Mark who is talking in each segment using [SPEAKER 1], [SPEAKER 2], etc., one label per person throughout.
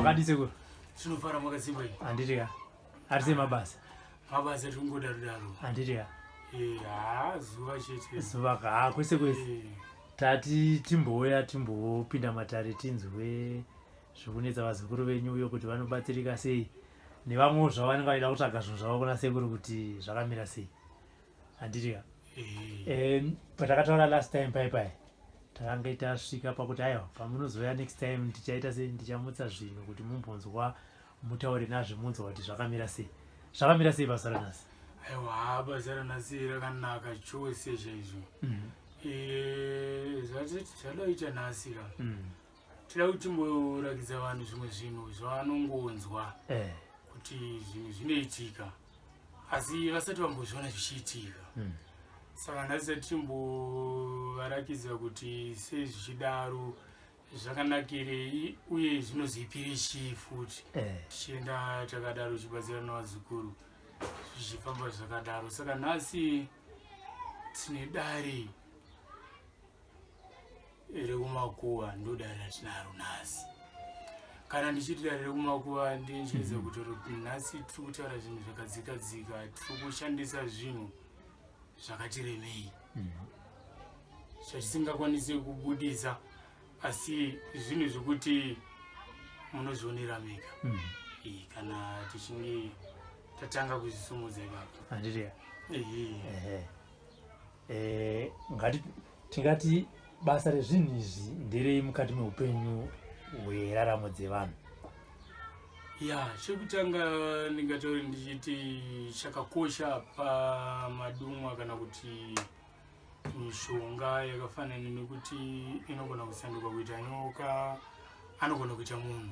[SPEAKER 1] Makadise ku.
[SPEAKER 2] Sinofara makasimba iyi.
[SPEAKER 1] Andiriya. Arise mabasa.
[SPEAKER 2] Mabasa tungodaro.
[SPEAKER 1] Andiriya.
[SPEAKER 2] Zuva chete.
[SPEAKER 1] Zuva ka kwese kwese. Tati timbouya timbopinda matare tinzwe zvikunetsa vazukuru venyu uyo kuti vanobatsirika sei nevamwewo zvavanenge vaida kutsvaga zvinhu zvavo kuna sekuru kuti zvakamira sei. Andiriya. Patakataura last time pai takanga tasvika pakuti aiwa pamunozoya next time ndichaita sei ndichamutsa zvinhu kuti mumbonzwa mutaure nazvo munzwa kuti zvakamira sei. Zvakamira sei basa ranhasi?
[SPEAKER 2] Aiwa basa ranhasi rakanaka chose chaizvo. Zvadaita nhasi ka tida kuti timborakidza vanhu zvimwe zvinhu zvavanongonzwa kuti zvinhu zvinoitika asi vasati vambozviona zvichiitika. Saka nhasi timbovarakidza kuti sei zvichidaro zvakanakirei uye zvinozoipire chii futi tichienda takadaro tichibatsirana navazukuru zvichifamba zvakadaro. Saka nhasi tine dare rekumakuva ndodare ratinaro nhasi. Kana ndichiti dare rekumakuva ndinjeza kutaura kuti nhasi tiri kutaura zvinhu zvakadzikadzika, tiri kushandisa zvinhu zvakatiremei zvatisingakwanisi kubudisa asi zvinhu zvekuti munozvionera mega kana tichinge tatanga kuzvisumudza ipapo.
[SPEAKER 1] Andiriya. Tingati basa rezvinhu izvi nderei mukati meupenyu hweraramo dzevanhu?
[SPEAKER 2] Chekutanga ndingatauri ndichiti chakakosha pamadumwa kana kuti mishonga yakafanana nekuti inogona kusanduka kuita nyoka, anogona kuita munhu.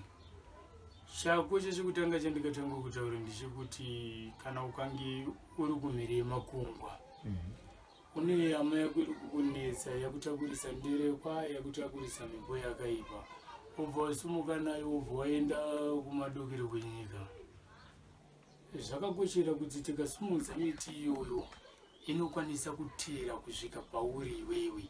[SPEAKER 2] Chakosha chekutanga chandingatanga kutaura ndechekuti kana ukange uri kumhiri yemakungwa une hama yako iri kukunetsa yakutakurisa nderekwa, yakutakurisa mhepo yakaipa, ubva wasumuka nayo ubva waenda kumadokero kwenyika. Zvakakoshera kuti tikasumudza miti iyoyo inokwanisa kutera kusvika pauri iwewe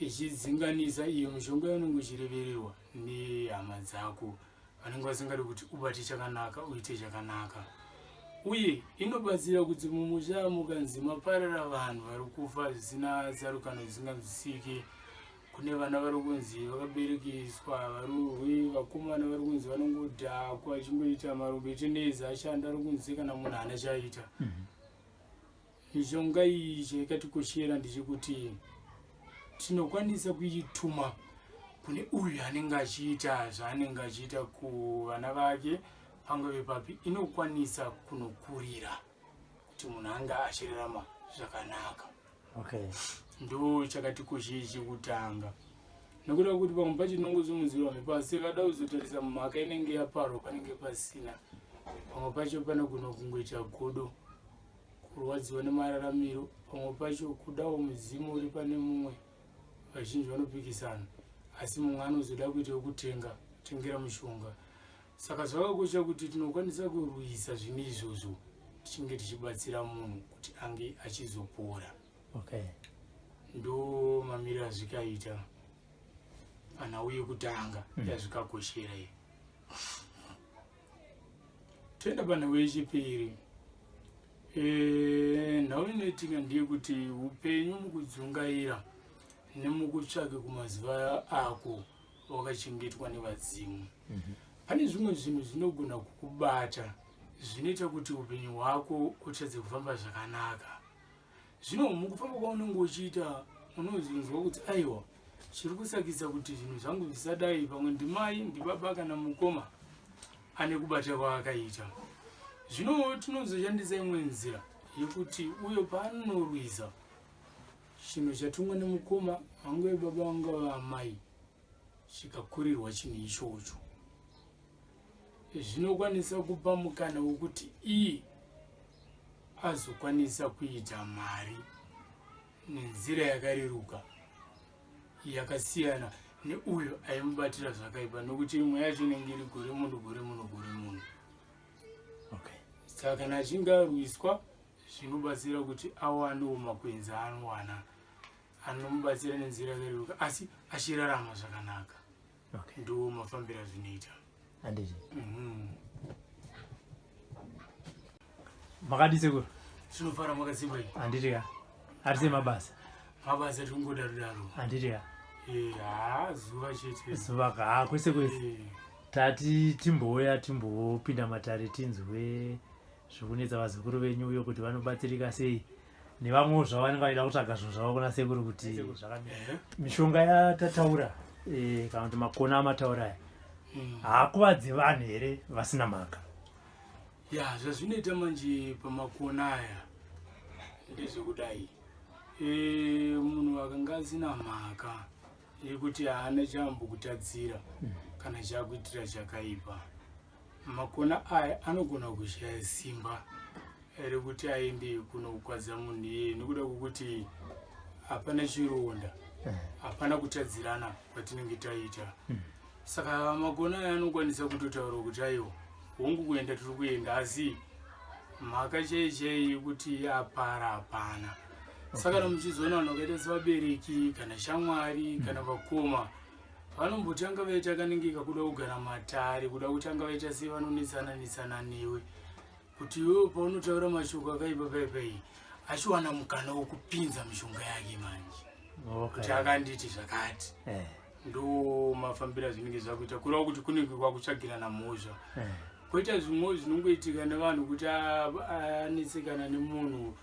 [SPEAKER 2] ichidzinganisa iyo mishonga yaunenge uchirevererwa nehama dzako vanenge vasingadi kuti ubate chakanaka uite chakanaka. Uye inobatsira kuti mumusha mukanzi maparara vanhu vari kufa zvisina tsarukano zvisinganzwisike. Kune vana vari kunzi vakaberekeswa varurwi, vakomana vari kunzi vanongodhakwa achingoita marumbetenezi ashanda ari kunzi kana munhu haana chaita. Mishonga iyi chaikatikoshera ndechekuti tinokwanisa kuituma kune uyu anenge achiita zvaanenge achiita kuvana vake pangave papi, inokwanisa kunokurira kuti munhu anga achirarama zvakanaka. Ndo chakatikoshera chekutanga nekuda kuti pamwe pacho tinongozumudzirwa mhepo asi kada kuzotarisa mumhaka inenge yaparwa panenge pasina. Pamwe pacho panogona kungoita godo, kurwadziwa nemararamiro, pamwe pacho kudawo mudzimu uri pane mumwe. Vazhinji vanopikisana asi mumwe anozoda kuita kutengera mushonga. Saka zvakakosha kuti tinokwanisa kurwisa zvinhu izvozvo tichinge tichibatsira munhu kuti ange achizopora. Ndo mamiriro azvikaita panhau yekutanga yazvikakoshera iyi. Toenda panhau yechipiri. Nhau inoitika ndeyekuti upenyu mukudzungaira nemukutsvake kumazuva ako wakachengetwa nevadzimu. Pane zvimwe zvinhu zvinogona kukubata zvinoita kuti upenyu hwako utadze kufamba zvakanaka. Zvino mukufamba kwaunenge uchiita unozvinzwa kuti aiwa chiri kusakisa kuti zvinhu zvangu zvisadai, pamwe ndimai ndibaba kana mukoma ane kubata kwaakaita. Zvino tinozoshandisa imwe nzira yekuti uyo paanonorwisa chinhu chatumwa nemukoma vange baba vanga amai chikakurirwa chinhu ichocho, zvinokwanisa kupa mukana wekuti iye azokwanisa kuita mari nenzira yakareruka yakasiyana neuyo aimubatira zvakaipa, nokuti imwe yacho inenge iri gore munhu. Saka kana achinge arwiswa zvinobatsira kuti awanewo makwenzi anowana anomubatsira nenzira yakareruka asi achirarama zvakanaka. Ndo mafambiro azvinoita.
[SPEAKER 1] handiti makadise kuri
[SPEAKER 2] tinofara makazimba iyi
[SPEAKER 1] handiti ka harise mabasa
[SPEAKER 2] tingodaro
[SPEAKER 1] handiti ka
[SPEAKER 2] zuva chete
[SPEAKER 1] zuva ka kwese kwese tati timbouya timbopinda matare tinzwe zvokunetsa vazukuru venyu uyo kuti vanobatsirika sei nevamwewo zvavo vanenge vaida kutsvaga zvinhu zvavo kuna sekuru kuti mishonga yatataura kana kuti makona amataura aya haakuvadze vanhu here vasina mhaka
[SPEAKER 2] zvazvinoita manje pamakona aya ndezvekudai munhu akanga asina mhaka yekuti haana chaambokutadzira kana chakuitira chakaipa makona aya anogona kushaya simba rekuti aende kunokwadza munhu iyeye nekuda kwokuti hapana chironda hapana kutadzirana kwatinenge taita saka makona aya anokwanisa kutotaura kuti aiwa hongu kuenda tiri kuenda asi mhaka chaichai yekuti apara hapana saka namuchizoona vanhu vakaita sevabereki kana shamwari kana vakoma vanombotanga vaita kanengeka kuda kugara matare kuda kutanga vaita sei vanonetsana newe kuti iwewo paunotaura mashoko akaipa paipai achiwana mukana wokupinza mishonga yake manje kuti akanditi zvakati ndo mafambiro zvinenge zvakuita kureva kuti kunenge kwakutsvagirana mhosva koita zvimwe zvinongoitika nevanhu kuti anetsekana nemunhu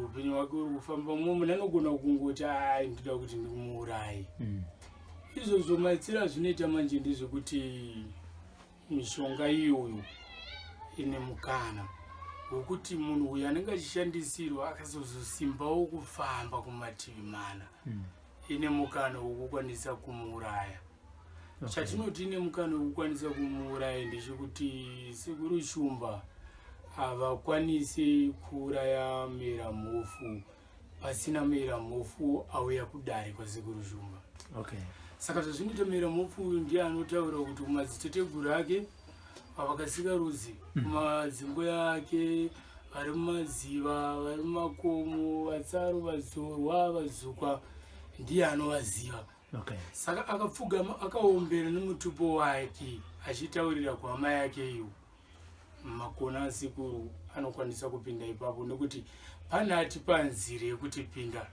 [SPEAKER 2] upenyu hwake uri kufamba munhu anogona kungoti ndoda kuti ndikumuurayi izvozvo maitsiro azvinoita manje ndezvekuti mishonga iyoyo ine mukana wekuti munhu uyu anenge achishandisirwa akazozosimbawo kufamba kumativi mana ine mukana wokukwanisa kumuuraya chatinoti ine mukana wokukwanisa kumuuraya ndechekuti sekuru shumba havakwanisi kuuraya meramhofu pasina meramhofu auya kudare kwasekuru shumba saka zvazvinoita meramhofu uyu ndiye anotaura kuti kumadziteteguru ake avakasika rudzi kumadzimbo yake vari mumaziva vari mumakomo vatsaru vadzorwa vazukwa ndiye anovaziva saka akapfugama akaombera nemutupo wake achitaurira kuhama yake iyo makona asekuru anokwanisa kupinda ipapo nekuti pane ati panzira yekuti pinda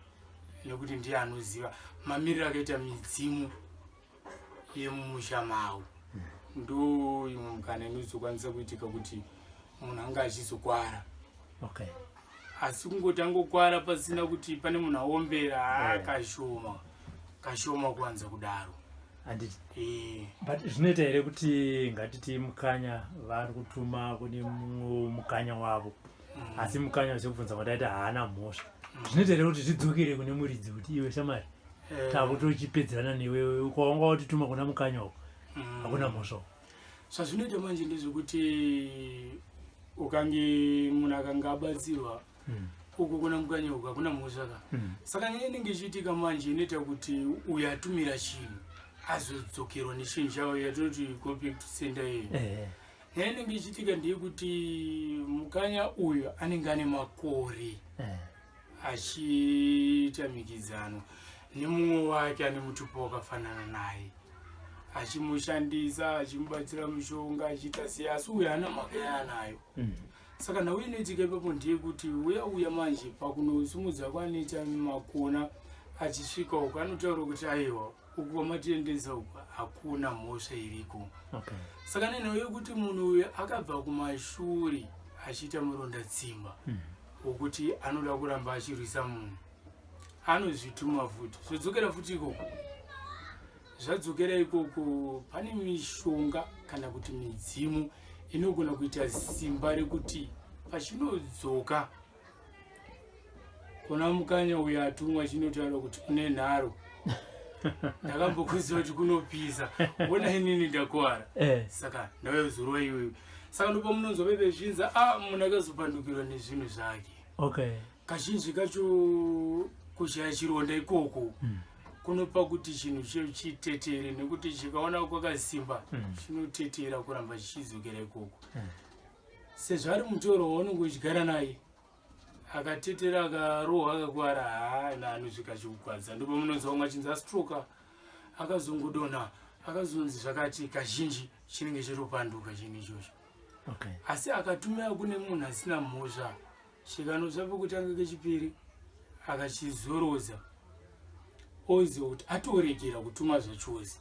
[SPEAKER 2] nekuti ndiye anoziva mamiriro akaita midzimu yemumusha mavo ndo imwe mukana inozokwanisa kuitika kuti munhu anga achizokwara asi kungoti angokwara pasina kuti pane munhu aombera kashoma kuwanza kudaro
[SPEAKER 1] but zvinoita here kuti ngatiti mukanya vari kutuma kune mumwe mukanya wavo asi mukanya uchikubvunza kuti haana mhosva zvinoita here kuti zvidzokere kune muridzi kuti iwe shamari takutochipedzerana newewe ukawanga watituma kuna mukanya wako hakuna mhosva
[SPEAKER 2] zvazvinoita manje ndezvekuti ukange munhu akanga abatsirwa uko kuna mukanya uko hakuna mhosva ka saka nyaya inenge ichiitika manje inoita kuti uyo atumira chinhu azodzokerwa nechinhu chavo yatinoti copy to sender yeyo nyaya inenge ichiitika ndeyekuti mukanya uyo anenge ane makore achiita mikidzano nemumwe wake ane mutupo wakafanana naye achimushandisa achimubatsira mushonga achiita sei asi uyo haana mhaka yaanayo saka nhau inoitika ipapo ndeyekuti uya manje pakunosumudza kwanoita makona achisvika uko anotaura kuti aiwa uku kwamatiendesa uku hakuna mhosva iriko saka nenhau yekuti munhu uyo akabva kumashure achiita muronda tsimba wokuti anoda kuramba achirwisa munhu anozvituma futi zvodzokera futi ikoko zvadzokera ikoko pane mishonga kana kuti midzimu inogona kuita simba rekuti pachinodzoka kuna mukanya uyo atumwa chinotaura kuti une nharo ndakambokuziva kuti kunopisa ona inini ndakuwara saka ndawezorwa iwewe saka ndopa munozopepezvinza munhu akazopandukirwa nezvinhu zvake kazhinji kacho kushaya chironda ikoko kunopa kuti chinhu chitetere nekuti chikaona kwakasimba chinotetera kuramba chichizokera ikoko sezvo ari mutoro waunenge uchigara naye akatetera akarohwa akakwara naanozvika chikukwadza ndopa munonzwa umwe achinzi astroka akazongodonha akazonzi zvakati kazhinji chinenge chitopanduka chinhu ichocho.
[SPEAKER 1] Okay.
[SPEAKER 2] Asi akatumira kune munhu asina mhosva chikanotsva pekutanga kechipiri akachizoroza ozi kuti atoregera kutuma zvachozi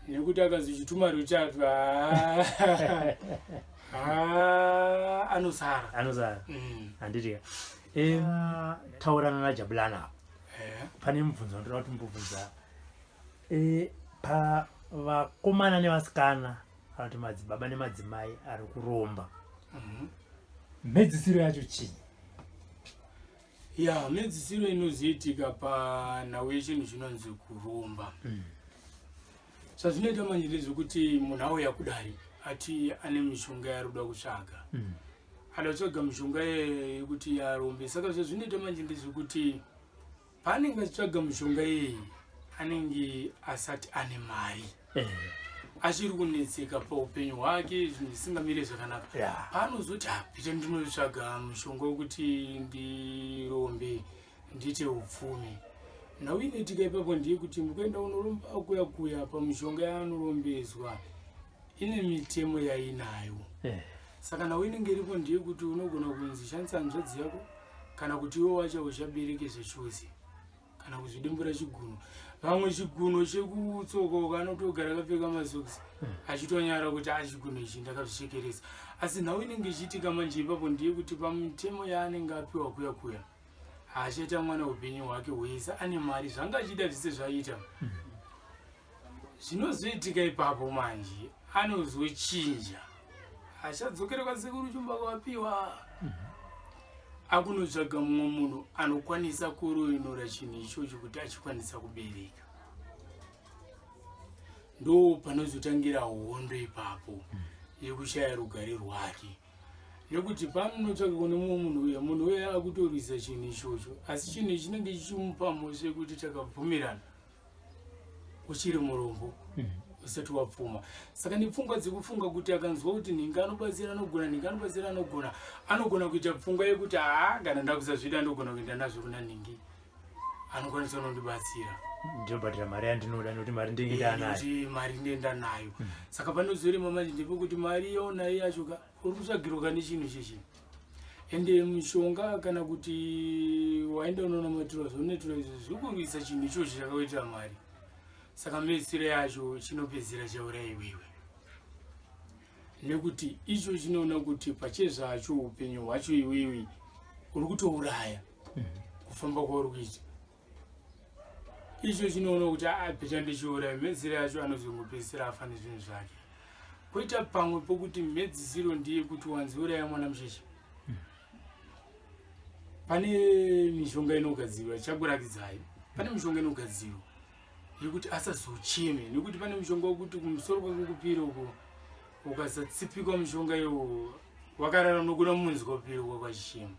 [SPEAKER 2] nekuti akazochituma rutatu
[SPEAKER 1] anosara handiti taurana naJabulani pane mubvunzo ndoda kuti mbobvunza pavakomana nevasikana kana kuti madzibaba nemadzimai ari kuromba mhedzisiro yacho chii?
[SPEAKER 2] Ya, mhedzisiro inozoitika panhau yechinhu chinonzi kuromba. Zvazvinoita manje ndezvekuti munhu auya kudai ati ane mishonga yaari kuda kutsvaga. Adatsvaga mishonga yekuti arombe. Saka zvazvinoita manje ndezvekuti paanenge achitsvaga mishonga iyi anenge asati ane mari. Achiri kunetseka paupenyu hwake, zvinhu zvisingamire zvakanaka. Paanozoti pita ndinotsvaga mushonga wekuti ndirombe ndiite upfumi. Nhau inoitika ipapo ndeyekuti mukuenda unoromba kuya pamishonga yaanorombezwa ine mitemo yainayo. Saka nhau inenge iripo ndeyekuti unogona kunzi shandisa hanzvadzi yako kana kuti iwe wacho uchabereke zvechozi kana kuzvidembura chiguno. Vamwe chiguno chekutsoka ukanotogara akapfeka masokisi achitonyara kuti chiguno ichi ndakazvichekeresa. Asi nhau inenge ichiitika manje ipapo ndeyekuti pamitemo yaanenge apiwa kuya achaita mwana upenyu hwake hwese ane mari zvangachida zvise zvaita. Zvinozoitika ipapo manje anozochinja achadzokera kwasekuru chumba kwapiwa akunotsvaga mumwe munhu anokwanisa kuroinora chinhu ichocho kuti achikwanisa kubereka. Ndo panozotangira hondo ipapo yekushaya rugare rwake. Nekuti pamunotsvaga kune mumwe munhu uya akutorwisa chinhu ichocho, asi chinhu ichi chinenge chichimupa mhosva yekuti takabvumirana uchiri murombo usati wapfuma. Saka nepfungwa dzekufunga kuti akanzwa kuti nhinga anobatsira anogona, anogona kuita pfungwa yekuti kana ndakusazvida ndogona kuenda nazvo kuna nhingi anokwanisa kunondibatsira.
[SPEAKER 1] Ndinobhadhira mari yandinoda nekuti mari ndenge ndanayo.
[SPEAKER 2] Mari ndenda nayo. Saka panozorema manje ndepekuti mari yaunayo yacho uri kutsvagirwa nechinhu chichi. Ende mishonga kana kuti waenda unoona matura zvonetura izvo zvikurwisa chinhu ichocho chakaitira mari. Saka mhedzisiro yacho chinopedzisira chauraya iwewe. Nekuti icho chinoona kuti pachezvacho upenyu hwacho iwewe uri kutouraya kufamba kwauri kuita. Icho chinoona kuti peta ndichiuraya, mhedzisiro yacho anozongopedzisira afa nezvinhu zvake. Koita pamwe pokuti mhedzisiro ndeyekuti wanziuraya mwana mucheche. Pane mishonga inogadzirwa chakurakidzai. Pane mishonga inogadzirwa yekuti asazocheme, nekuti pane mishonga wekuti kumusoro kwake kupira uko ukasatsipika mishonga iwo wakarara nokuna munzi kwapira kwakachema.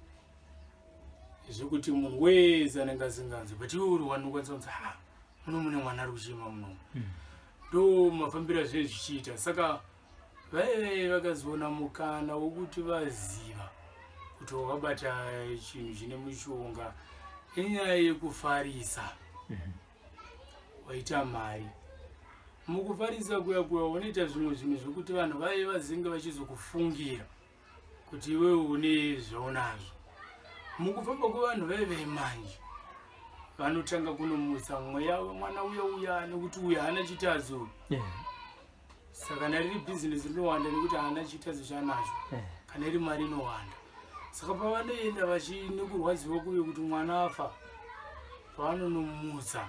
[SPEAKER 2] Zvekuti munhu wese anenge asinganzwi but iwe uri wanokwanisa kunzi muno mune mwana ari kuchema muno. Ndo mafambiro azvinenge zvichiita. Saka vaive vakazoona mukana wokuti vaziva kuti wakabata chinhu chine mushonga inyaya yekufarisa. Waita mari. Mukufarisa kuya unoita zvimwe zvinhu zvokuti vanhu vaive vazinge vachizokufungira kuti iwe une zvaunazvo. Mukufamba kwevanhu vaive manje vanotanga kunomutsa mweya wemwana uya nekuti uya hana chitadzo. Saka nariri bhizinesi rinowanda nekuti hana chitadzo chanacho kana iri mari inowanda. Saka pavanoenda nekurwadziwa kuye kuti mwana afa, pavanonomutsa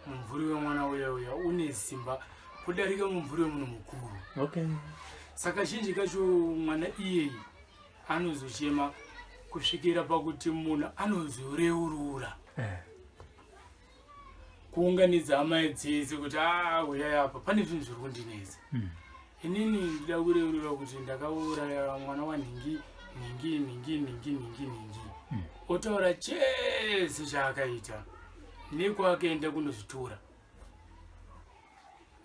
[SPEAKER 2] mumvuri wemwana uya une simba kudarika mumvuri wemunhu mukuru. Saka zhinji kacho mwana iyeyi anozochema kusvikira pakuti munhu anozoreurura kuunganidza hama dzese kuti uyai apa pane zvinhu zviri kundinetsa. Inini ndida kureurura kuti ndakauraya mwana wanhingi. Otaura chese chaakaita nekwakaenda kunozvitora.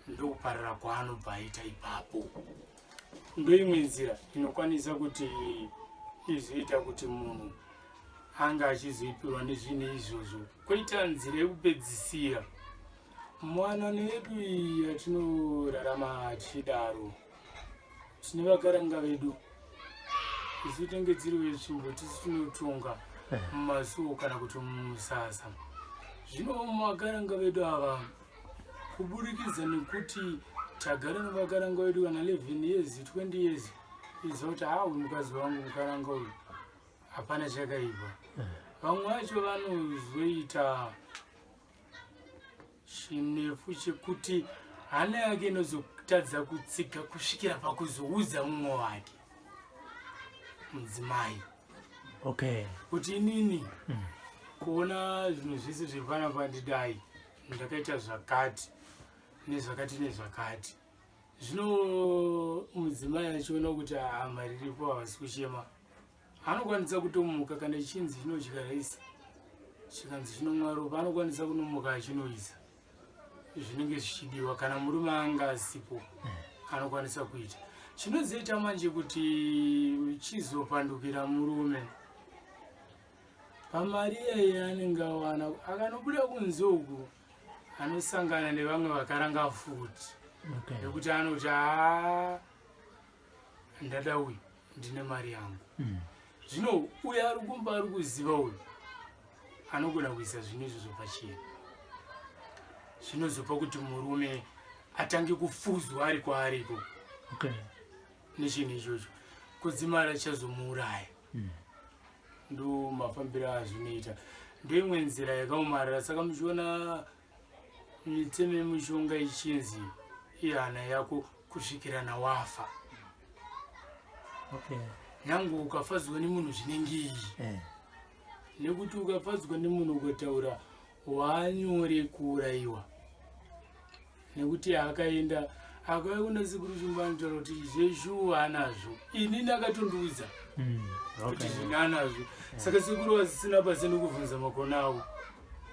[SPEAKER 2] Ndokuparara kwaanobva aita ipapo. Ndoimwe nzira inokwanisa kuti izoita kuti munhu anga achizoipirwa nezvinhu izvozvo. Koita nzira yekupedzisira mwana nedu yatinorarama tichidaro tine vakaranga vedu isu tinenge dziri wetsvimbo tisi tinotonga mumasuo kana kuti mumusasa. Zvino vakaranga vedu ava kuburikidza nekuti tagara nevakaranga vedu kana 11 years 20 years iziva kuti uyu mukadzi wangu mukaranga uyu hapana chakaipa. Vamwe vacho vanozoita chinefu chekuti hana yake inozotadza kutsika kusvikira pakuzoudza mumwe wake mudzimai kuti inini kuona zvinhu zvese zvepanapa ndidai ndakaita zvakati nezvakati nezvakati. Zvino mudzimai achiona kuti mari iripo havasi kuchema anokwanisa kutomuka kana chinzi chinodya raisi chikanzi chinomwa ropa anokwanisa kunomuka achinoisa zvinenge zvichidiwa kana murume anga asipo anokwanisa kuita. Chinozoita manje kuti chizopandukira murume pamari iyeyi anenge awana akanobuda kunze uku anosangana nevamwe vakaranga futi nekuti anoti ndada uyu ndine mari yangu. Zvino uyo ari kumba ari kuziva uyu anogona kuisa zvinhu izvozvo pachena zvinozopa kuti murume atange kufuzwa ari kwaariko nechinhu ichocho kudzimara chazomuuraya. Ndo mafambiro azvinoita, ndo imwe nzira yakaomarara. Saka muchiona mitemo mishonga ichinzi ihana yako kusvikira nawafa. Nyange ukafadzwa nemunhu zvinenge iyi nekuti ukafadzwa nemunhu ukataura wanyore kuurayiwa nekuti akaenda akauya kuna sekuru chimba anotaura kuti izvezvu anazvo ini ndakatondiudza kuti zvine anazvo. Saka sekuru vasisina pasi nekubvunza makona avo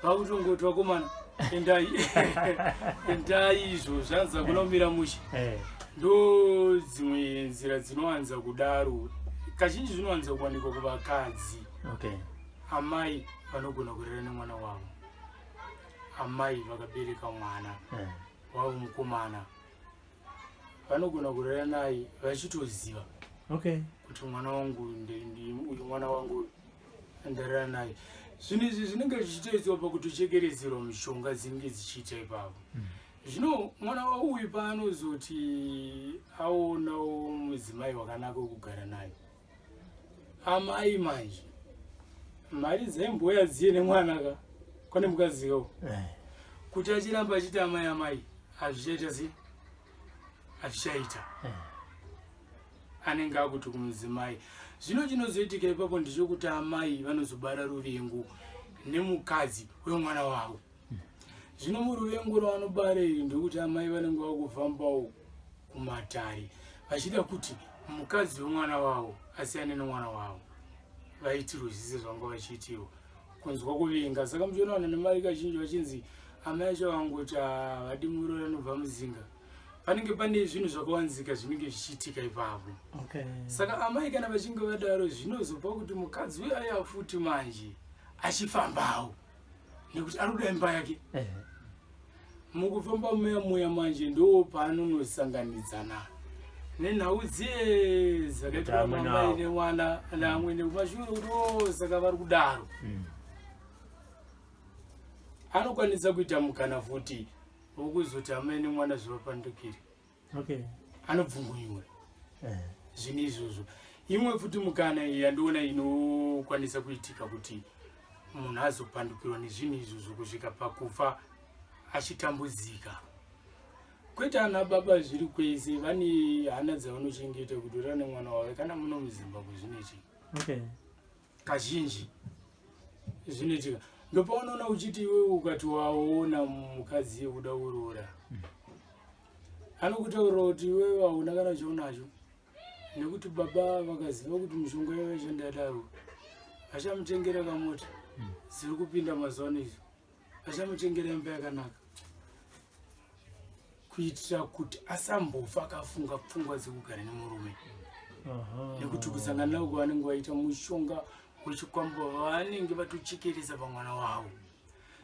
[SPEAKER 2] vakutongoti vakomana endai izvo zvanza kunomira mushe. Ndo dzimwe nzira dzinowanza kudaro kazhinji zvinowanza kuwanikwa kuvakadzi. Amai vanogona kurera nemwana wavo, amai vakabereka mwana wavo mukomana vanogona kurera naye vachitoziva kuti mwana wangu uyu mwana wangu ndarera naye. Zvinhu izvi zvinenge zvichitoiswa pakutochekeredzerwa mishonga dzinenge dzichiita ipapo. Zvino mwana wauyu paanozoti aonawo mudzimai wakanaka wekugara naye, amai manje mari dzaimboya dziye nemwana ka kwane mukaziwo kuti achiramba achiti amai amai hazvichaita sei hazvichaita anenge akuti kumudzimai. Zvino chinozoitika ipapo ndechekuti amai vanozobara ruvengo nemukadzi wemwana wavo. Zvino muruvengo rwavanobara iri ndokuti amai vanenge vakufambawo kumatare vachida kuti mukadzi wemwana wavo asiyane nemwana wavo vaitirwe zvise zvanga vachiitirwa kunzwa kuvenga. Saka muchiona vanhu nemari kazhinji vachinzi amai acho vangoti vadi murora anobva muzinga. Panenge pane zvinhu zvakawanzika zvinenge zvichiitika ipapo. Saka amai kana vachinge vadaro zvinozopa kuti mukadzi uyaya futi manje achifambawo nekuti ari kuda imba yake. Mukufamba muya manje ndo paanonosanganidzana nenhau dziye dzakaitwa amai nemwana namwe nekumashure kuti saka vari kudaro anokwanisa kuita mukana futi wokuzoti amai nemwana zvivapandukire anobvungunyura zvinhu izvozvo. Imwe futi mukana yandiona inokwanisa kuitika kuti munhu azopandukirwa nezvinhu izvozvo kusvika pakufa achitambudzika. Kwete ana baba zviri kwese vane hana dzavanochengeta kuti urane mwana wavo kana muno muZimbabwe zvinoitika kazhinji zvinoitika. Ndopaunoona uchiti iwe ukati waona mukadzi yekuda urora anokutaurira kuti iwe hauna kana chaunacho nekuti baba vakaziva kuti mishonga yavo ichandadaro vachamutengera kamota ziri kupinda mazuva nezvo vachamutengera imba yakanaka kuitira kuti asambofa akafunga pfungwa dzekugara nemurume nekuti kusangana navo kwavanenge vaita mushonga wechikwambo vanenge vatochekeresa pamwana wavo.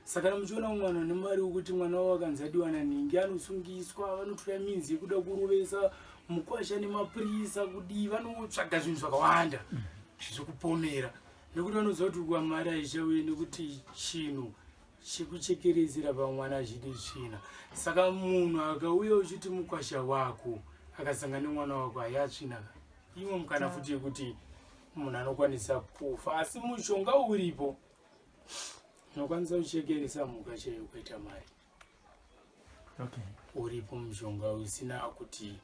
[SPEAKER 2] saka muchiona mwana une mari wekuti mwana wavo akanzi adiwa naningi anosungiswa, vanotora minzi yekuda kurovesa mukwasha nemapurisa kudi, vanotsvaga zvinhu zvakawanda zvokupomera nekuti vanoziva kuti kuwa mari haishauye nekuti chinhu chekuchekerezera pamwana achidi tsvina. Saka munhu akauya uchiti mukwasha wako akasangana nemwana wako hayatsvinaka, imwe mukana futi yekuti munhu anokwanisa kufa. Asi mushonga uripo unokwanisa kuchekeresa mhuka chaiyo ukaita mari. Uripo mushonga usina kuti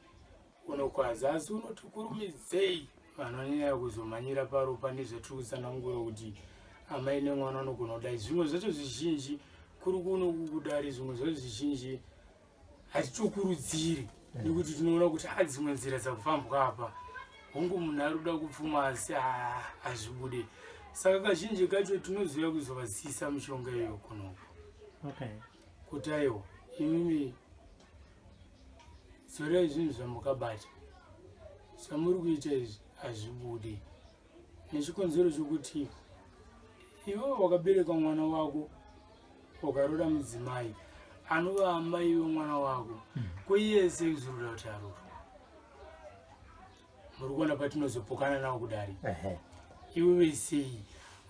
[SPEAKER 2] unokwaza, asi unoti kurumidzei vanhu vanonyanya kuzomhanyira paropa nezvatiri kusanangura kuti amai nemwana anogona kudai. Zvimwe zvacho zvizhinji kuri kuno kudari, zvimwe zvacho zvizhinji hatitokurudziri nekuti tinoona kuti dzimwe nzira dzakufambwa apa hongu munhu ari kuda kupfuma asi hazvibude. Saka kazhinji kacho tinoziva kuzovazisa mishonga iyoyo kunoko kuti aiwa imimi zorai zvinhu zvamukabata, zvamuri kuita izvi hazvibude, nechikonzero chokuti iwe wakabereka mwana wako ukaroda mudzimai anova amai vemwana wako, kweyese kuzoruda kuti aroro. Muri kuona patinozopokana nawo kudari, iwe vesei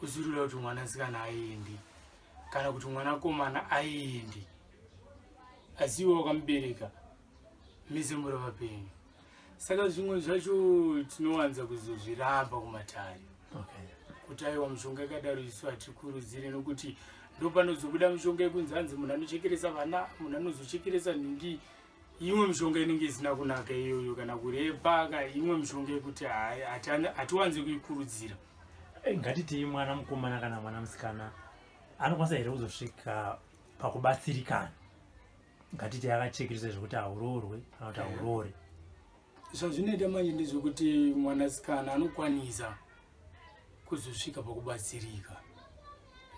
[SPEAKER 2] uziruda kuti mwanasikana aendi kana kuti mwanakomana aendi, asi iwe wakamubereka mise muri vapenyu. Saka zvimwe zvacho tinowanza kuzozviramba kumatare kuti aiwa mishonga yakadaro isu hatikurudzire, nokuti ndopanozobuda mishonga yekunzi hanzi munhu anochekeresa vana, munhu anozochekeresa nhingi. Imwe mishonga inenge isina kunaka iyoyo, kana kurepa imwe mishonga yekuti hatiwanzi kuikurudzira.
[SPEAKER 1] Ngatiti mwana mukomana kana mwana musikana anokwanisa here kuzosvika pakubatsirikana, ngatiti akachekeresa zvokuti aurorwe kana kuti aurore.
[SPEAKER 2] Zvazvinoita manje ndezvokuti mwanasikana anokwanisa kuzosvika pakubatsirika,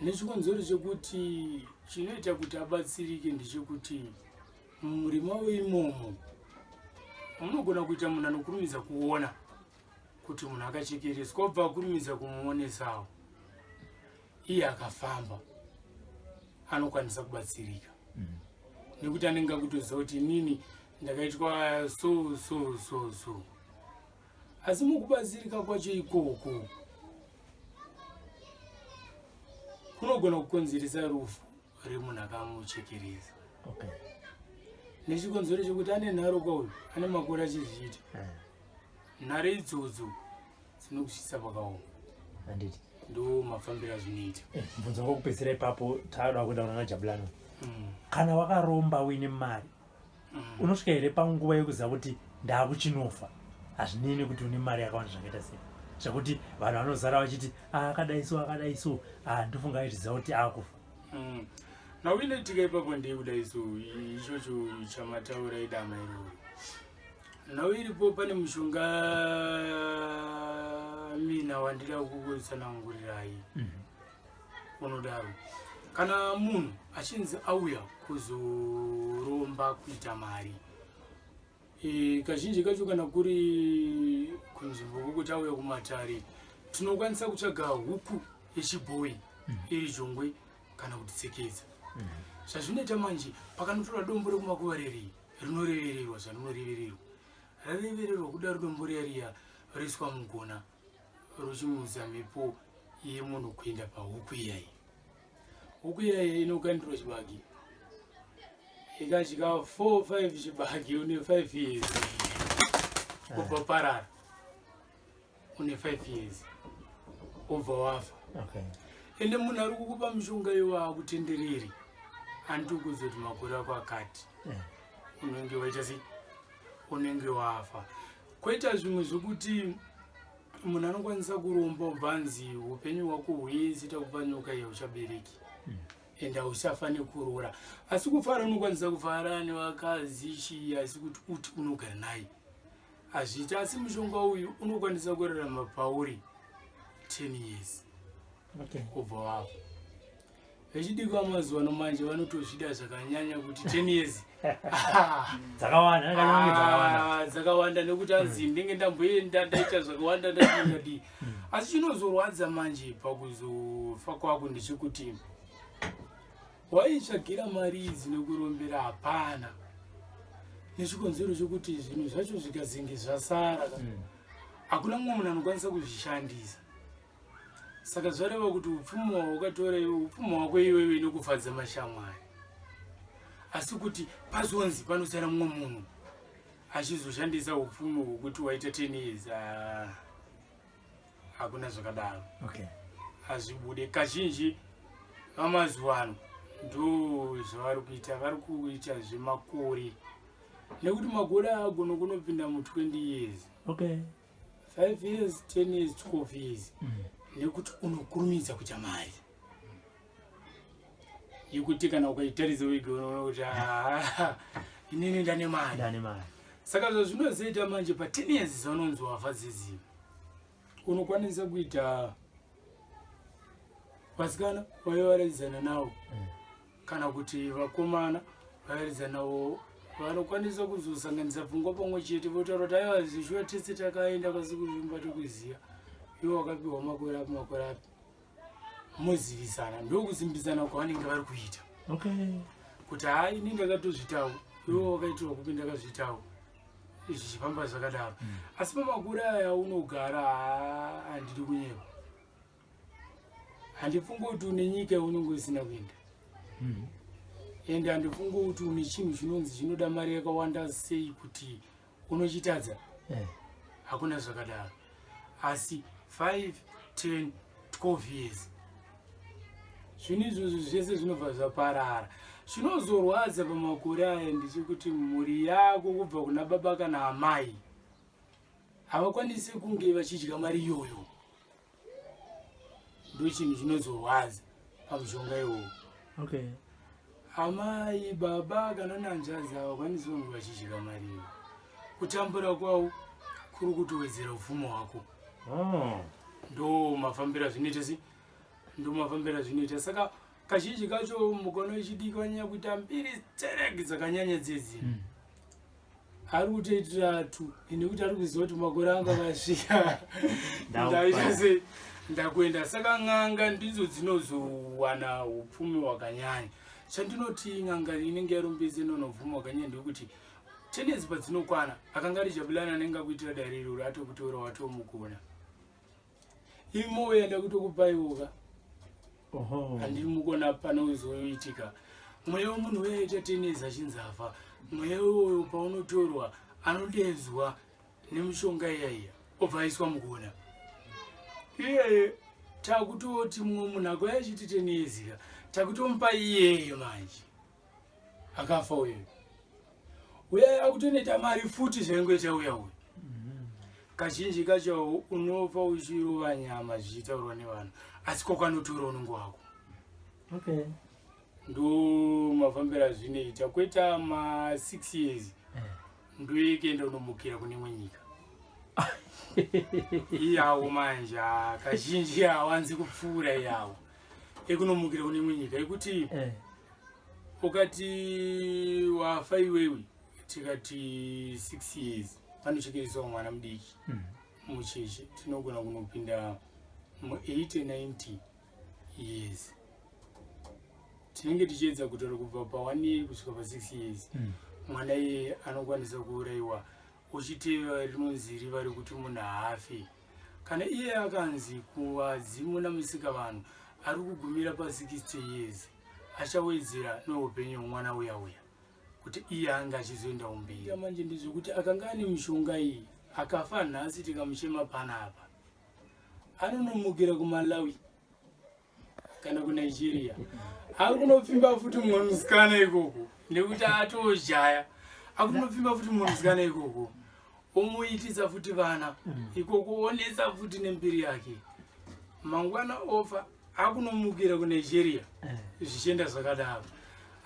[SPEAKER 2] nechikonzero chekuti chinoita kuti abatsirike ndechekuti mumuri mavo imomo munogona kuita munhu anokurumidza kuona kuti munhu akachekereswa, obva akurumidza kumuonesawo, iye akafamba anokwanisa kubatsirika nekuti anenge akutoziva kuti inini ndakaitwa so. Asi mukubatsirika kwacho ikoko kunogona kukonzeresa rufu remunhu akamuchekeresa. Nechikonzero chekuti ane nharo kwauyu, ane makore achizviita, nharo idzodzo dzinokushisa pakaoma. Ndo mafambiro azvinoita.
[SPEAKER 1] Mubvunzo wokupedzisira ipapo taada kuenda kuna Jabulani. Kana wakaromba uine mari, unosvika here panguva yekuziva kuti ndaakuchinofa, hazvinei kuti une mari yakawanda zvakaita sei, zvekuti vanhu vanozara vachiti akadaiso ndofunga achiziva kuti akufa.
[SPEAKER 2] Nauinoitika ipapo ndeyekudaiso ichocho chamataura idama iroro. Nhau iripo pane mushonga mina wandida kukutsanangurirai unodaro. Kana munhu achinzi auya kuzoromba kuita mari, kazhinji kacho kana kuri kunzvimbo kokuti auya kumatare, tinokwanisa kutsvaga huku yechibhoyi iri jongwe kana kuti tsekedza. Zvazvinoita manje pakanotora dombo rekumakuvareri rinorevererwa zvanorovererwa, rarevererwa kudaro dombo riya roiswa mugona rochimudza mhepo yemunhu kuenda pahuku iyayi. Huku iyayi inokandirwa chibagi, ikadya 4-5 chibagi une 5 years, ubva parara une 5 years ubva wafa. Ende munhu ari kukupa mishonga iwa akutendereri, handiti kuzoti makore ako akati unenge waita sei, unenge wafa. Koita zvimwe zvokuti munhu anokwanisa kuromba ubvanzi upenyu hwako hwese takupa nyoka iyo uchabereki ende hauchafane kurora, asi kufara unokwanisa kufara nevakazi chii, asi kuti uti unogara naye hazviiti. Asi mushonga uyu unokwanisa kurarama pauri 10 years kubva wafa. Vechidiki vamazuva ano manje vanotozvida zvakanyanya kuti 10 years dzakawanda nekuti anzi ndenge ndamboenda ndaita zvakawanda ndadii. Asi chinozorwadza manje pakuzofa kwako ndechekuti waitsvagira mari idzi nekurombera hapana, nechikonzero chokuti zvinhu zvacho zvikazenge zvasara hakuna mumwe munhu anokwanisa kuzvishandisa. Saka zvareva kuti upfumi hwaukatora iwe upfumi hwako iwewe nokufadza mashamwari, asi kuti pazonzi panosara mumwe munhu achizoshandisa upfumi hwokuti waita 10 years, hakuna zvakadaro. Hazvibude. Kazhinji vamazuva ano ndo zvavari kuita, vari kuita zvemakore, nekuti makore agona kunopinda mu20 years, 5 years, 10 years, 12 years, nekuti unokurumidza kuita mari yekuti kana ukaitaridza wega unoona kuti inini ndane mari. Saka zvazvinozoita manje pa10 years zaunonzi wafa ziziva, unokwanisa kuita vasikana vaivaradzana navo kana kuti vakomana vaivaradzana navo vanokwanisa kuzosanganisa pfungwa pamwe chete votaura kuti aiwa zvishuwa tese takaenda pasi kuzvimba tokuziya iwo wakapiwa makore api mozivisana, ndokusimbisana kwavanenge vari kuita kuti hai ini ndakatozvitawo iwo wakaitwa kupi ndakazvitawo, zvichifamba zvakadaro. Asi pamakore aya unogara handidi kunyepa, handifunga kuti une nyika yaunenge usina kuenda, ende handifunga kuti une chinhu chinonzi chinoda mari yakawanda sei kuti unochitadza, hakuna zvakadaro. Asi 5, 10, 12 years zvinhu izvozvo zvese zvinobva zvaparara. Zvinozorwadza pamakore aya ndechekuti mhuri yako kubva kuna baba kana amai havakwanisi kunge vachidya mari iyoyo, ndo chinhu chinozorwadza pamushonga iwoyo. Amai, baba kana nanjazi havakwanisi kunge vachidya mari iyoyo, kutambura kwavo kuri kutowedzera upfumi hwako. Ndo mafambira zvinoita. Saka kazhinji kacho mukono wechidiki wanyanya kuita mbiri dzereghi dzakanyanya dzedzi, ari kutoitira 2 nekuti ari kuziva kuti makore anga akasvika ndaita sei ndakuenda. Saka n'anga ndidzo dzinozowana upfumi hwakanyanya. Chandinoti n'anga inenge yarombedze nono upfumi hwakanyanya ndekuti 10 years padzinokwana akanga ari Jabulani anenge akuitira dare iroro atokutora watomugona imo wenda kutokupaiwoka handi mukona panozoitika mweya wemunhu weita 10 years achinzafa. Mweya uwoyo paunotorwa anodedzwa nemushonga iyaiya obva aiswa mugona iyeye. Takutoti mumwe munhu akwai achiti 10 years takutomupa iyeyo manje akafa uyo uya akutonoita mari futi zvaingoita uya uyu. Kazhinji kacho unofa uchirova nyama zvichitaurwa nevanhu asi kwakanotora unongo wako. Ndo mafambiro azvinoita. Kweta ma6 years ndoikuenda unomukira kune imwe nyika iyawo manje kazhinji hawanzi kupfuura iyawo ekunomukira kune imwe nyika yekuti ukati wafa iwewe tikati 6 years panochekeresa mwana mudiki mucheche tinogona kunopinda mu8 90 years tinenge tichiedza kutaura kubva pa1 year kusvika pa6 years mwana iye anokwanisa kuurayiwa uchiteva rinonzi riva rekuti munhu haafe. Kana iye akanzi kuvadzimu namusika vanhu ari kugumira pa60 years achawedzera noupenyu mwana uya kuti iye anga achizoenda umberi. Manje ndizvokuti akanga ane mishonga iyi akafa nhasi tikamuchema panapa anonomukira kuMalawi kana kuNigeria akunopfimba futi mumwe musikana ikoko nekuti atojaya akunopfimba futi mumwe musikana ikoko omuitisa futi vana ikoko onesa futi nembiri yake mangwana ofa akunomukira kuNigeria zvichienda zvakadaro.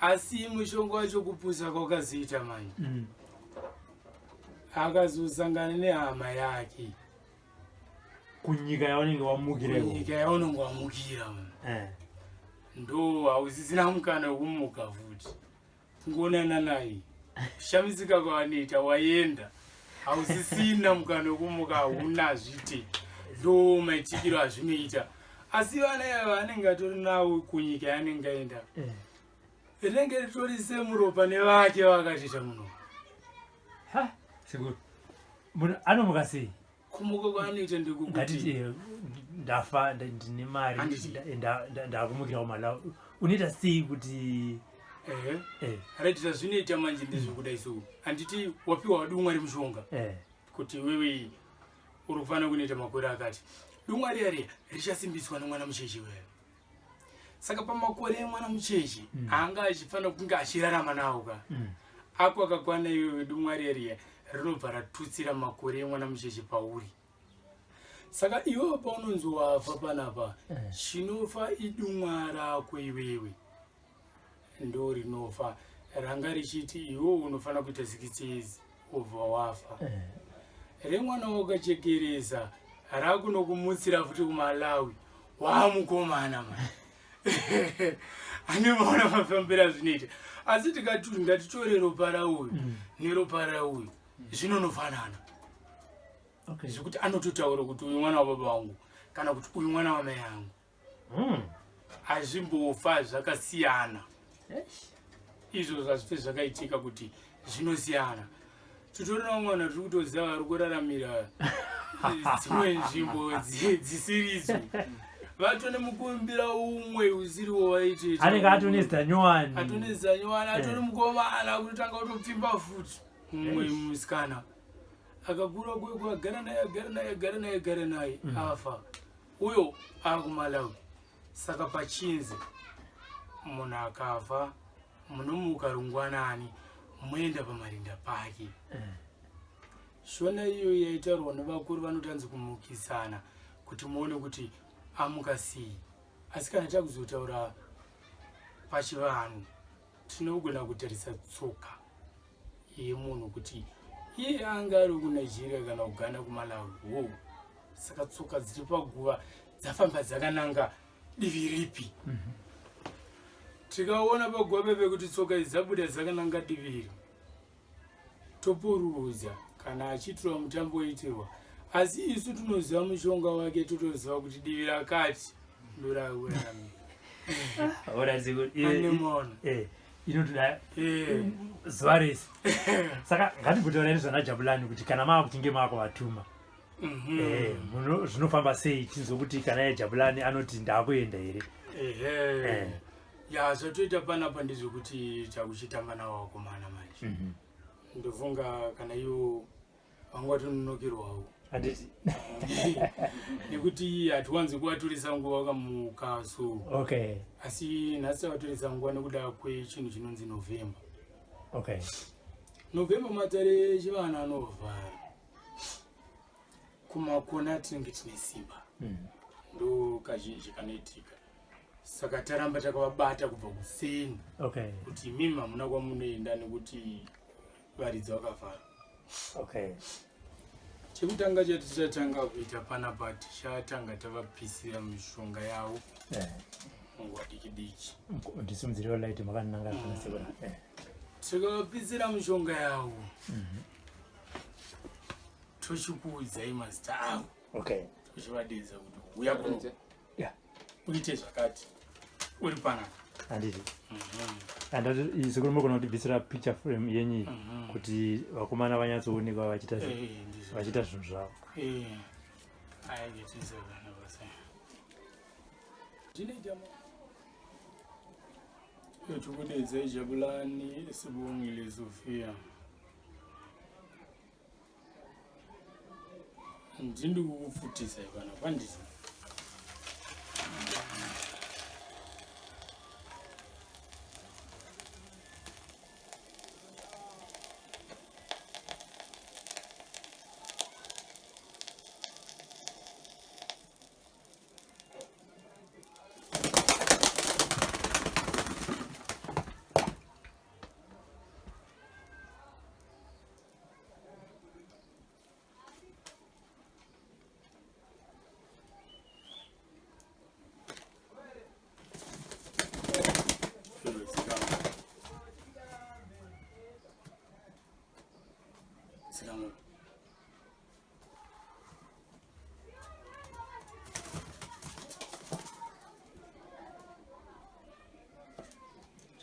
[SPEAKER 2] Asi mushonga wacho kupusa kwakazoita manje akazosangana nehama yake
[SPEAKER 1] kunyika yaunenge
[SPEAKER 2] wamukira ndo hausisina mukana wekumuka futi kungonana naye kushamisika kwavanoita waenda hausisina mukana wekumuka hauna zvite ndo maitikiro azvinoita. Asi vana ava vanenge atori nawo kunyika yaanenge aenda rinenge ritorise muropa nevake vakachita muno.
[SPEAKER 1] Ha, sekuru. Munhu anomuka sei?
[SPEAKER 2] Kumuka kwaanoita ndekuti
[SPEAKER 1] Ngatiti ndafa ndine mari ndakumukira kumalawi. Unoita sei kuti
[SPEAKER 2] ratidza zvinoita manje ndezvekuda isu. Handiti wapiwa dumwa remushonga kuti wewe uri kufanira kunoita makore akati. Dumwa riya riya richasimbiswa nemwana mucheche wewe. Saka pamakore emwana mucheche anga achifanira kunge achirarama nawo ka. Ako akakwana iwewe dumwa riya riya rinobva ratutsira makore emwana mucheche pauri. Saka iwewe paunonzi wafa panapa chinofa idumwa rako iwewe ndo rinofa. Ranga richiti iwewe unofanira kuita zikitsezi ubva wafa. Remwana wakachekeresa rakunokumutsira futi kumalawi wamukomana mani. Ane maona mafambira zvinoita. Asi tikati ngatitore ropa rauyu neropa rauyu zvinonofanana. Zvekuti anototaura kuti uyu mwana wababa vangu kana kuti uyu mwana wamai yangu. Hazvimbofa zvakasiyana. Izvo zvazvife zvakaitika kuti zvinosiyana. Titorina mwana tiri kutoziva vari kuraramira dzimwe nzvimbo dzisiridzo. Vatone mukumbira umwe usiriwo waiti.
[SPEAKER 1] anenge atoneza nyowani.
[SPEAKER 2] Atoneza nyowani, atone mukomana kutotanga kutopfimba futi. Umwe musikana. Akakura kweko agara naye afa. Uyo akumalawi. Saka pachinzi munhu akafa munomuka rungwanani moenda pamarinda pake. Shona iyo yaitarwa nevakuru vanotanzi kumukisana kuti muone kuti amuka sei. Asi kana takuzotaura pachivanhu tinogona kutarisa tsoka yemunhu kuti iye anga ari kuNigeria kana kugana kuMalawi. Saka tsoka dziri paguva dzafamba dzakananga divi ripi. Tikaona paguva pepe kuti tsoka idzi dzabuda dzakananga divi iri topururudza kana achiitirwa mutambo oitirwa. Asi isu tunoziva mushonga wake, totoziva kuti divi rakati ndorauramira.
[SPEAKER 1] Inotoda zuva rese. Saka ngatimbotaurai zvana Jabulani kuti kana maakutinge maakuvatuma zvinofamba sei tinzwe kuti kana iye Jabulani anoti ndakuenda here.
[SPEAKER 2] Ya zvatoita panapa ndezvekuti takuchitamba nawo wakomana manje. Ndofunga kana iwo vanga vatononokerwawo.
[SPEAKER 1] Handiti.
[SPEAKER 2] Nekuti hatiwanzi kuvatoresa nguva vakamuka so. Asi nhasi vatoresa nguva nekuda kwechinhu chinonzi November. November matare chivana anovhara. Kumakona tinenge tine simba. Ndo kazhinji kanoitika. Saka taramba takavabata kubva kuseni. Kuti mimi hamuna kwamunoenda nekuti varidzi vakavhara. Chekutanga chatichatanga kuita panapa tichatanga tavapisira mishonga yavo munguva diki diki.
[SPEAKER 1] Ndisimudziriwo light makananga kana sekora.
[SPEAKER 2] Tikavapisira mishonga yavo tochikuudzai mazita avo. Tochivadedza kuti uya kuno uite zvakati uri panapa.
[SPEAKER 1] Handiti. Andati sekuru mukona kutibvisira picture frame yenyu kuti vakomana vanyatsoonekwa vachita zvinhu zvavo.
[SPEAKER 2] Tikudedzai Jabulani Sibongile Sofia. Ndindi kukufutisa ivana pandisi.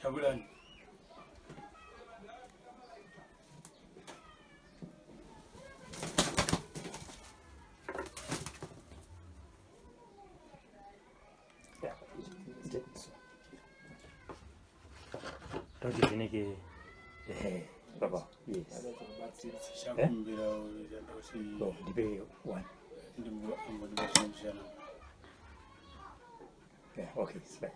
[SPEAKER 2] Jabulani.
[SPEAKER 1] unochivheneke baba yes
[SPEAKER 2] Sichakumbira kuti
[SPEAKER 1] ndipe one
[SPEAKER 2] ndimbodzivachimushana.
[SPEAKER 1] okay it's fine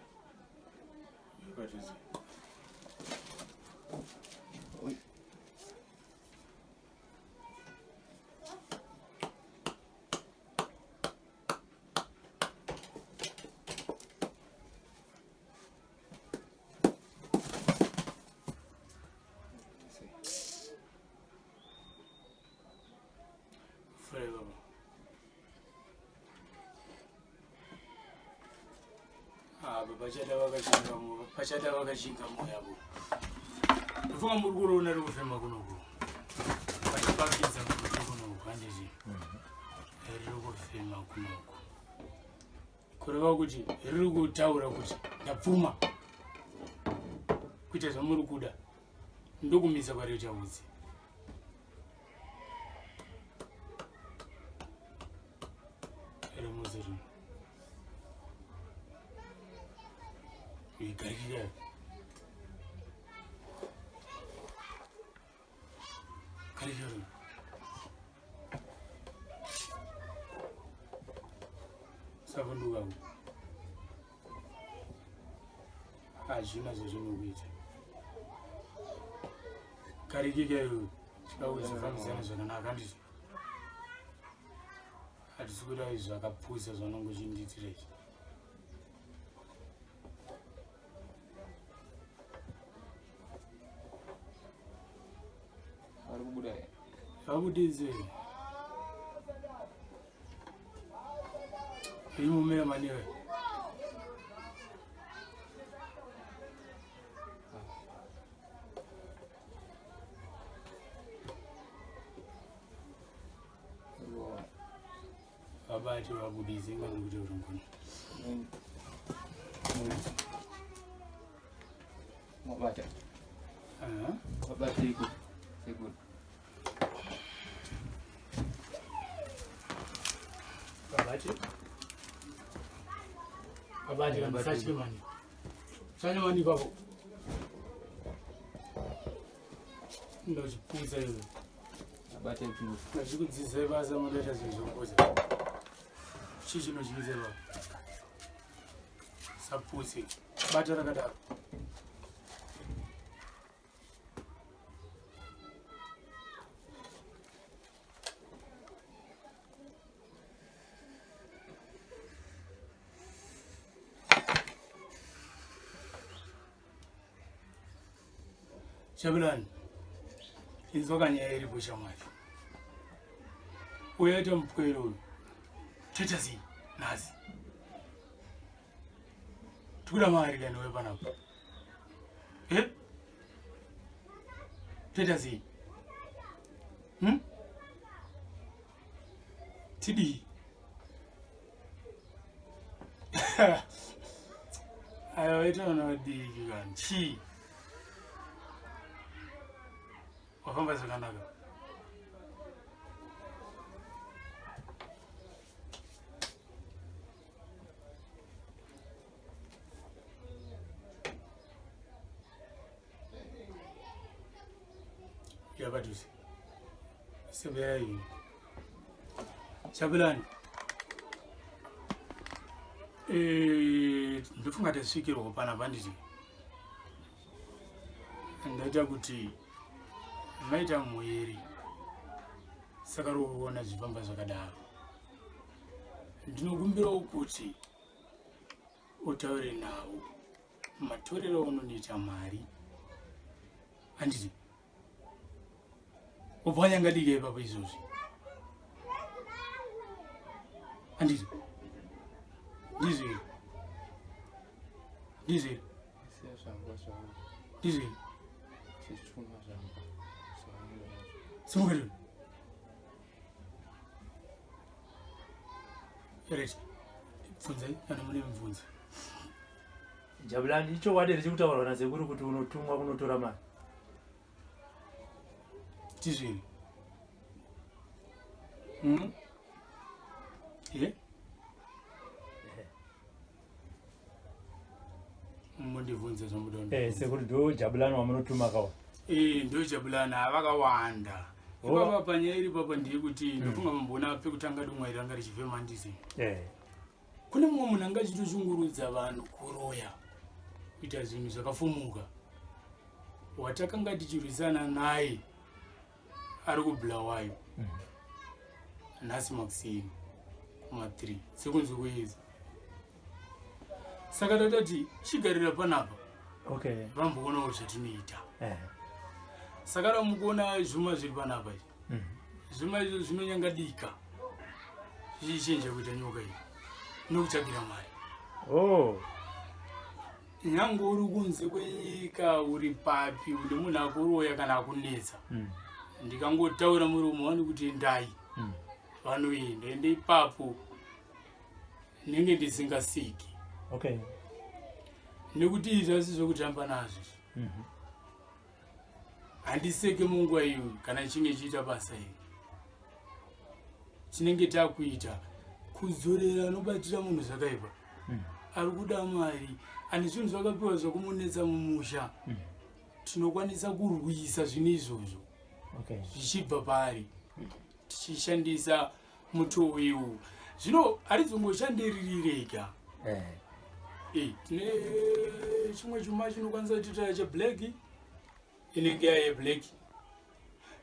[SPEAKER 2] pachada vakashinga moyavo ndofunga muri kuroona rikufema kunoku pachipakidza kuti kunoku handiti riri kufema kunoku kureva kuti riri kutaura kuti ndapfuma kuita zvamuri kuda ndokumisa kwareta udzi remuzerino igarikira garikira savandukaku hazvina zvezvinokuita garikikayo chidakuzvifambisana zvakanaka handiti hatisi kudai zvakapusa zvanongochinditira izvi vakudizei imumira maniwe vabati vabudize nganikuti urunguni
[SPEAKER 3] wabata wabata iko iko
[SPEAKER 2] babati kandisatyike mani sanye mani kwavo ndochipusa iwe
[SPEAKER 3] wabata iko
[SPEAKER 2] achikudzidzai basa munoita zvezvokuza chii chinotyisa baba sapuse bata rakadaro Shabulani, inzoka nyaya iripo shamwari. Uyaita mupwero uyu, teta zii, nazi. Tukula mari gani wewe panapo? Teta zii. Tidi. Ayo wetu unadiki gani? Chi. Wafamba zvakanaka. Yabadusi. Sebera yini. Shabulani. Ndofunga tasvikirwa pana banditi. Ndaita kuti maita muiri saka roona zvifamba zvakadaro ndinokumbirawo kuti utaure navo matorero aunoita mari handiti upwanyangadike ipapo izvozvi handiti ndizviri ndizviri ndizviri Sumukari. Yes. Funzai kana mune mvunza.
[SPEAKER 1] Jabulani icho wadere chikutaura naze kuri kuti unotumwa kunotora mari.
[SPEAKER 2] Tizviri. Mune kundibvunza zvamuda
[SPEAKER 1] sekuti ndo Jabulani wamunotuma kawa
[SPEAKER 2] ndo Jabulani avakawanda ipapa panyaya iri papa ndeyekuti ndofunga mamboona pekutanga domwe ranga richifema ndisi kune mumwe munhu anga achitoshungurudza vanhu kuroya kuita zvinhu zvakafumuka watakanga tichirwisana naye ari kubulawayo nhasi Maxine kuma3 sekunzi kuizi saka tatati chigarira panapa vamboonawo zvatinoita saka ramukuona zvuma zviri panapa zvuma izvo zvinonyangadika zvichichenja kuita nyoka iyi nokutsvagira mari nyange uri kunze kwenyika uri papi uri munhu akuroya kana akunetsa ndikangotaura muromo wani kuti endai vanoenda ende ipapo nenge ndisingaseki nekuti izvi asi zvokutamba nazvo handiseke munguva iyo kana chinge chiita basa iri chinenge takuita kuzorera anobatira munhu zvakaipa ari kuda mari ani zvinhu zvakapiwa zvakumunetsa mumusha tinokwanisa kurwisa zvinhu izvozvo zvichibva pari tichishandisa mutowewu zvino harizongoshandirirega tine chimwe chuma chinokwanisa kutitira cheblack inenge yayeblack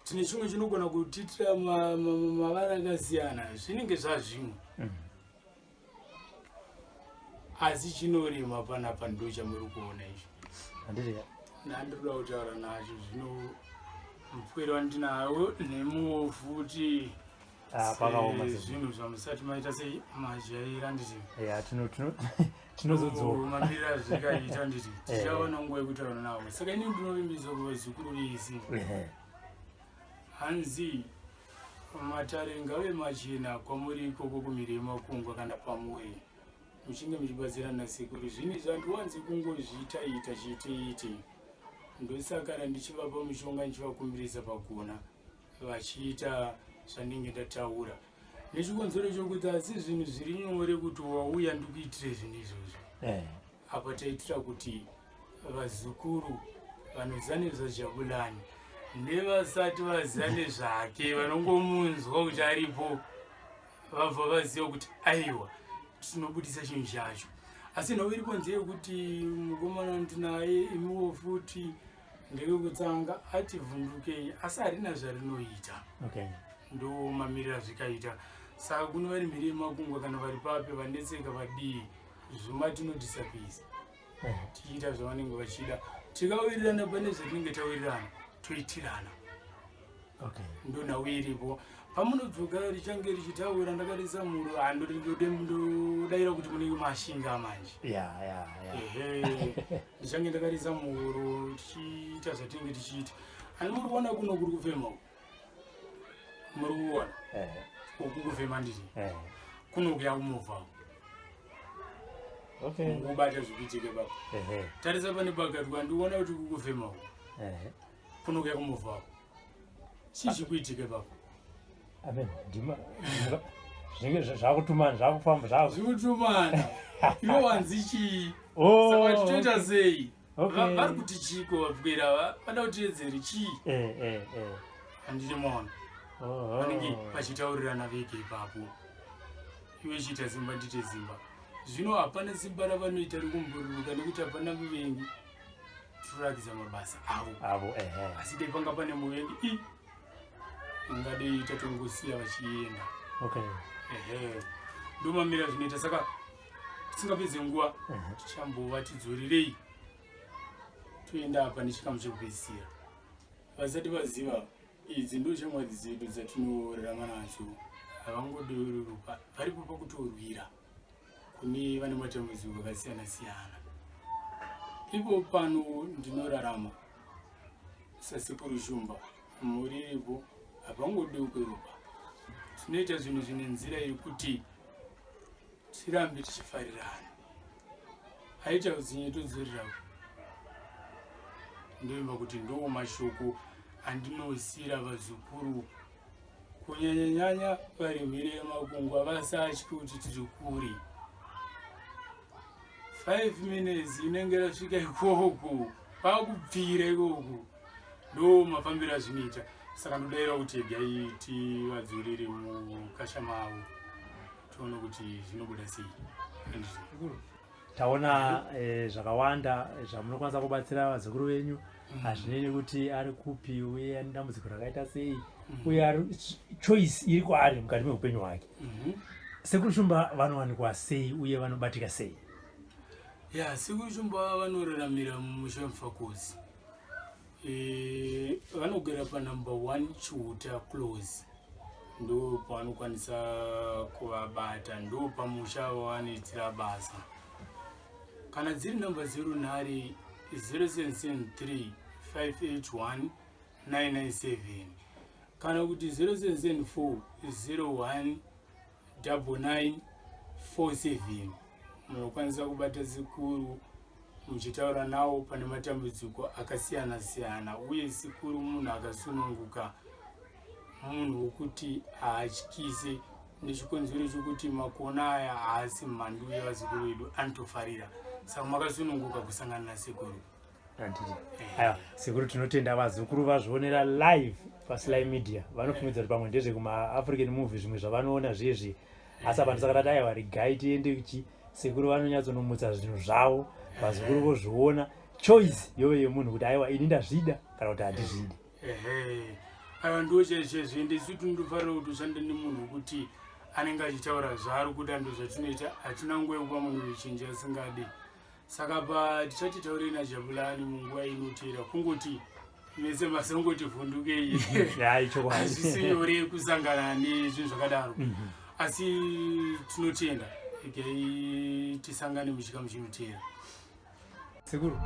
[SPEAKER 2] tine chimwe chinogona kutitira mavara akasiyana zvinenge zvazvimwe asi chinorema panapa ndo chamuri kuona izvi nandirikuda kutaura nacho zvino mupwere wandinawo nemuwo futi zvinhu zvamusati maita sei majaira nditi tinozodzomamira zvikaita nditi tichaona nguva yekutaura navo saka ini ndinovimbisa kuva zvikuru visi hanzi matare ngave machena kwamuri ikoko kumiri yemakungwa kana pamuri muchinge muchibatsirana sekuru zvini zvandiwanzi kungozviitaita chiteite ndosakara ndichivapa mushonga ndichivakumbirisa pagona vachiita zvandinge ndataura nechikonzero chokuti asi zvinhu zviri nyore kuti wauya ndikuitire zvinhu izvozvo apa taitira kuti vazukuru vanoziva nezvaJabulani nevasati vaziva nezvake vanongomunzwa kuti aripo vabva vaziva kuti aiwa tinobudisa chinhu chacho asi nhau iripo ndeyekuti mukomana ndinaye imiwo futi ndekekutsanga ati vhundukei asi harina zvarinoita ndo mamirira zvikaita saka kuno vari mhiri yemakungwa kana vari pape vanetseka vadii zvuma tinodisapisa tichiita zvavanenge vachida tikawirirana pane zvatinenge tawirirana toitirana ndo nhau iripo pamunobvuka richange richitaura ndakarisa muro handodayira kuti munenge mashinga manje ndichange ndakarisa muro tichiita zvatinenge tichiita ani muri kuona kuno kuri kufema muri kuona uku kufema nditi kuno kuya kumovha mukubata zvikuitike baba tarisa pane pakatwa ndiona kuti kukufema kuno kuya kumovha chichikuitike baba
[SPEAKER 1] zvinenge zvakutumana zvakufamba
[SPEAKER 2] zvikutumana ivo wanzi chii saka titoita sei vari kuti chiko vapwera vada kutiedzeri chii handiti maona vanenge vachitaurirana vege ipapo iwe chiita zimba ndite zimba zvino hapana simba ravanoita rikumbururuka nekuti hapana muvengi tirorakidza mabasa avo asi dai panga pane muvengi ingadei tatongosiya vachienda ndomamira zvinoita saka tisingapedze nguva tichambova tidzorirei toenda apa nechikamu chekupedzisira vasati vaziva idzi ndo shamwari dzedu dzatinorarama nadzo havangoderuruka varipo pakutorwira kune vane matambudziko akasiyana siyana ipo pano ndinorarama sasekuru shumba muriripo hapangodeukeropa tinoita zvinhu zvine nzira yekuti tirambe tichifarirana aita kudzinye todzorerawo ndoimba kuti ndo mashoko andinosiyira vazukuru kunyanyanyanya vari mhiri yemakungwa vasatyi kuti tiri kure 5 minutes inenge yasvika ikoko pakubvira ikoko ndo mafambiro azvinoita. Saka ndodaira kuti egai tivadzurire mukasha mavo tione kuti zvinobuda sei.
[SPEAKER 1] Taona zvakawanda zvamunokwanisa kubatsira vazukuru venyu, hazvinei kuti ari kupi uye ane dambudziko rakaita sei uye ari choice iri kwaari mukati meupenyu hwake. Sekuru Shumba vanowanikwa sei uye vanobatika sei?
[SPEAKER 2] Ya, Sekuru Shumba vanoraramira mumusha Mfakosi. Vanogara panumber 1 Chiuta Close. Ndo pavanokwanisa kuvabata, ndo pamusha wavanoitira basa. Kana dziri namba 0 nhare 0773 581 997 kana kuti 0774 01 9947 munokwanisa kubata Sekuru muchitaura nawo pane matambudziko akasiyana siyana. Uye Sekuru munhu akasununguka, munhu wokuti haatyise, nechikonzero chokuti makona aya haasi mhandu yevazukuru vedu, anotofarira. Saka makasununguka kusangana naSekuru.
[SPEAKER 1] Aiwa, Sekuru tinotenda vazukuru vazvionera live paSly Media. Vanofumidza kuti pamwe ndezve kuma-African movie zvimwe zvavanoona zvezvi. Asi apa ndisakati aiwa regai tiende kuchi Sekuru vanonyatsonomutsa zvinhu zvavo, vazukuru vozviona. Choice yove yemunhu kuti aiwa ini ndazvida kana kuti handizvidi.
[SPEAKER 2] Aiwa ndo chezvezve ndisu tinofanira kuti ushande nemunhu wekuti anenge achitaura zvaari kuti ando zvatinoita, hatina nguva yekupa munhu wechinji asingadi. Saka pa tichatitaurei naJabulani munguva inoteera kungoti mese masongoti vhundukei. Hazvisi nyore kusangana nezvinhu zvakadaro. Asi tinotenda egai tisangane muchikamu chinoteera.
[SPEAKER 1] Sekuru